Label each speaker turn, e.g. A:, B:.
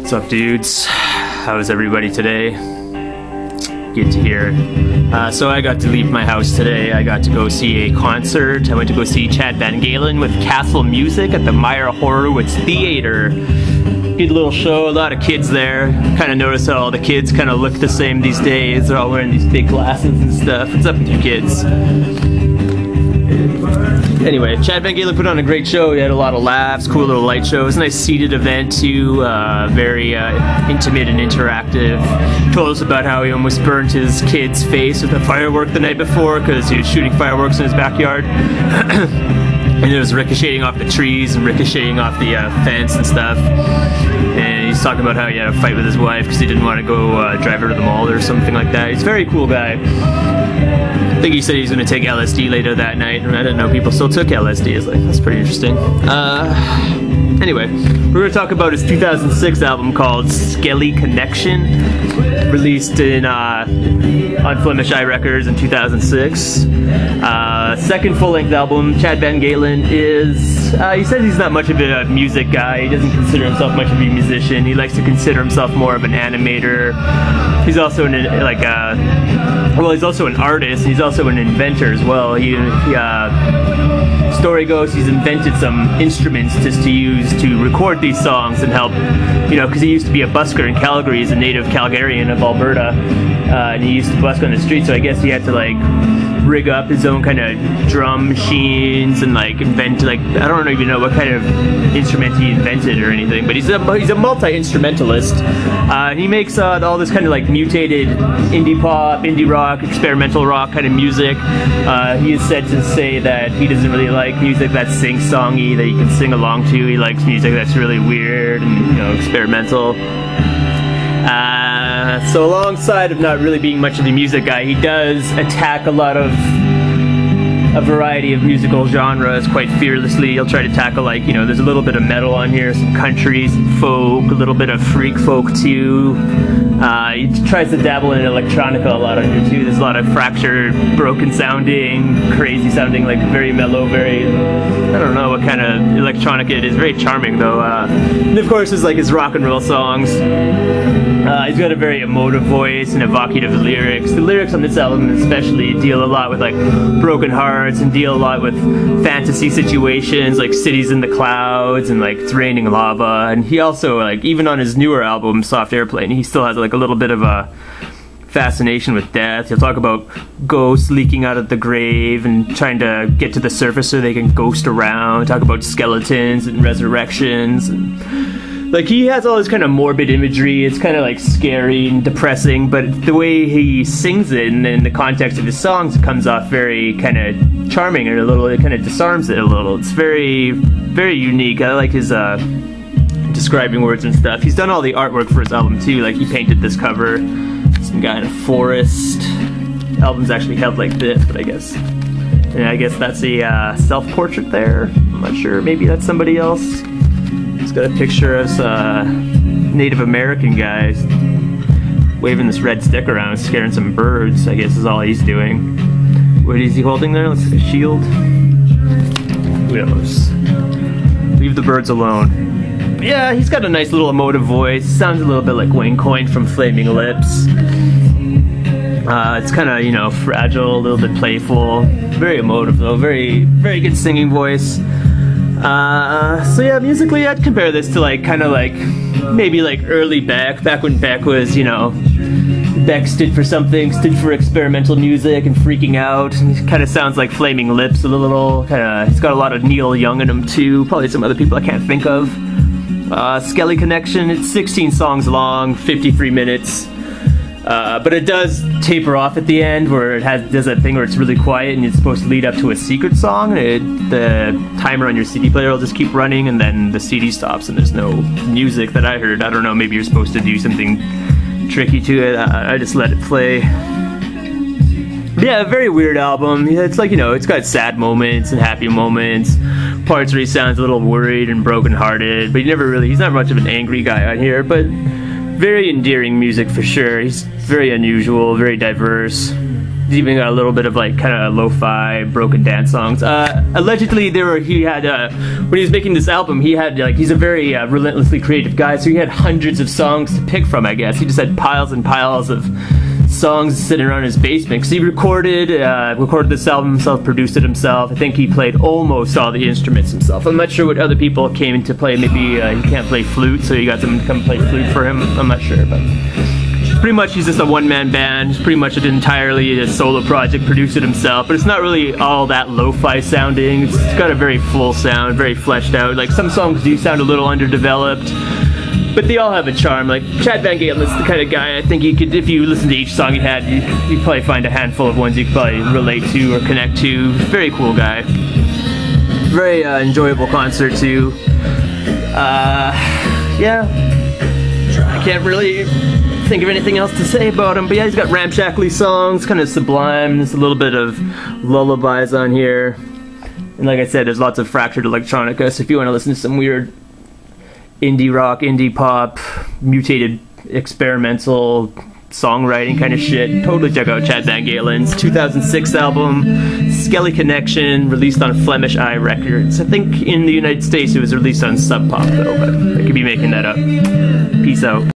A: What's up, dudes? How's everybody today? Good to hear. So I got to leave my house today. I got to go see a concert. I went to go see Chad VanGaalen with Castle Music at the Meyer Horowitz Theater. Good little show, a lot of kids there. Kind of notice how all the kids kind of look the same these days. They're all wearing these big glasses and stuff. What's up with you kids? Anyway, Chad VanGaalen put on a great show. He had a lot of laughs, cool little light show. It was a nice seated event too, very intimate and interactive. Told us about how he almost burnt his kid's face with a firework the night before because he was shooting fireworks in his backyard. And it was ricocheting off the trees and ricocheting off the fence and stuff. And he's talking about how he had a fight with his wife because he didn't want to go drive her to the mall or something like that. He's a very cool guy. I think he said he was going to take LSD later that night, and I didn't know people still took LSD. It's like, that's pretty interesting. Anyway, we're going to talk about his 2006 album called Skelliconnection, released in on Flemish Eye Records in 2006. Second full-length album. Chad VanGaalen is, he says he's not much of a music guy. He doesn't consider himself much of a musician. He likes to consider himself more of an animator. He's also he's also an artist. He's also an inventor as well. Story goes, he's invented some instruments just to use to record these songs and help, you know, because he used to be a busker in Calgary. He's a native Calgarian of Alberta, and he used to busk on the street, so I guess he had to like rig up his own kind of drum machines and like invent, like, I don't even know what kind of instrument he invented or anything, but he's a multi-instrumentalist. He makes all this kind of like mutated indie pop, indie rock, experimental rock kind of music. He is said to say that he doesn't really like music that's sing-songy, that you can sing along to. He likes music that's really weird and, you know, experimental. So alongside of not really being much of a music guy, he does attack a variety of musical genres quite fearlessly. He'll try to tackle, like, you know, there's a little bit of metal on here, some country, some folk, a little bit of freak folk too. He tries to dabble in electronica a lot on here too. There's a lot of fractured, broken sounding, crazy sounding, like very mellow, very, I don't know what kind of electronica it is. Very charming though. And of course there's like his rock and roll songs. He's got a very emotive voice and evocative lyrics. The lyrics on this album especially deal a lot with like broken hearts and deal a lot with fantasy situations like cities in the clouds and like it's raining lava. And he also, like, even on his newer album Soft Airplane, he still has like a little bit of a fascination with death. He'll talk about ghosts leaking out of the grave and trying to get to the surface so they can ghost around. Talk about skeletons and resurrections. And, like, he has all this kind of morbid imagery. It's kind of like scary and depressing, but the way he sings it and in the context of his songs, it comes off very kind of charming and a little, it kind of disarms it a little. It's very, very unique. I like his describing words and stuff. He's done all the artwork for his album too. Like, he painted this cover, some guy in a forest. The album's actually held like this, but I guess that's a self-portrait there. I'm not sure. Maybe that's somebody else. He's got a picture of Native American guys waving this red stick around, scaring some birds, I guess is all he's doing. What is he holding there? Looks like a shield. Who knows? Leave the birds alone. Yeah, he's got a nice little emotive voice. Sounds a little bit like Wayne Coyne from Flaming Lips. It's kind of, you know, fragile, a little bit playful. Very emotive though, very, very good singing voice. So yeah, musically I'd compare this to like, kind of like, maybe like early Beck, back when Beck was, you know, Beck stood for something, stood for experimental music and freaking out. And he kind of sounds like Flaming Lips a little, kind of, he's got a lot of Neil Young in him too, probably some other people I can't think of. Skelliconnection, it's 16 songs long, 53 minutes. But it does taper off at the end where it does that thing where it's really quiet and it's supposed to lead up to a secret song. The timer on your CD player will just keep running and then the CD stops and there's no music that I heard. I don't know, maybe you're supposed to do something tricky to it. I just let it play. Yeah, a very weird album. It's like, you know, it's got sad moments and happy moments. Parts where he sounds a little worried and brokenhearted, but he's not much of an angry guy on here, but very endearing music for sure. He's very unusual, very diverse. He's even got a little bit of like kind of lo-fi broken dance songs. Allegedly, he had when he was making this album, he had like, he's a very relentlessly creative guy, so he had hundreds of songs to pick from. I guess he just had piles and piles of songs sitting around his basement, because he recorded this album himself, produced it himself. I think he played almost all the instruments himself. I'm not sure what other people came into play. Maybe he can't play flute, so he got them to come play flute for him. I'm not sure, but pretty much he's just a one-man band. He's pretty much entirely a solo project, produced it himself, but it's not really all that lo-fi sounding. It's got a very full sound, very fleshed out. Like, some songs do sound a little underdeveloped, but they all have a charm. Like, Chad VanGaalen is the kind of guy I think you could, if you listen to each song he had, you'd probably find a handful of ones you could probably relate to or connect to. Very cool guy. Very enjoyable concert too. Yeah, I can't really think of anything else to say about him, but yeah, he's got ramshackly songs, kind of sublime. There's a little bit of lullabies on here, and like I said, there's lots of fractured electronica, so if you want to listen to some weird indie rock, indie pop, mutated experimental songwriting kind of shit, totally check out Chad VanGaalen's 2006 album Skelliconnection, released on Flemish Eye Records. I think in the United States it was released on Sub Pop though, but I could be making that up. Peace out.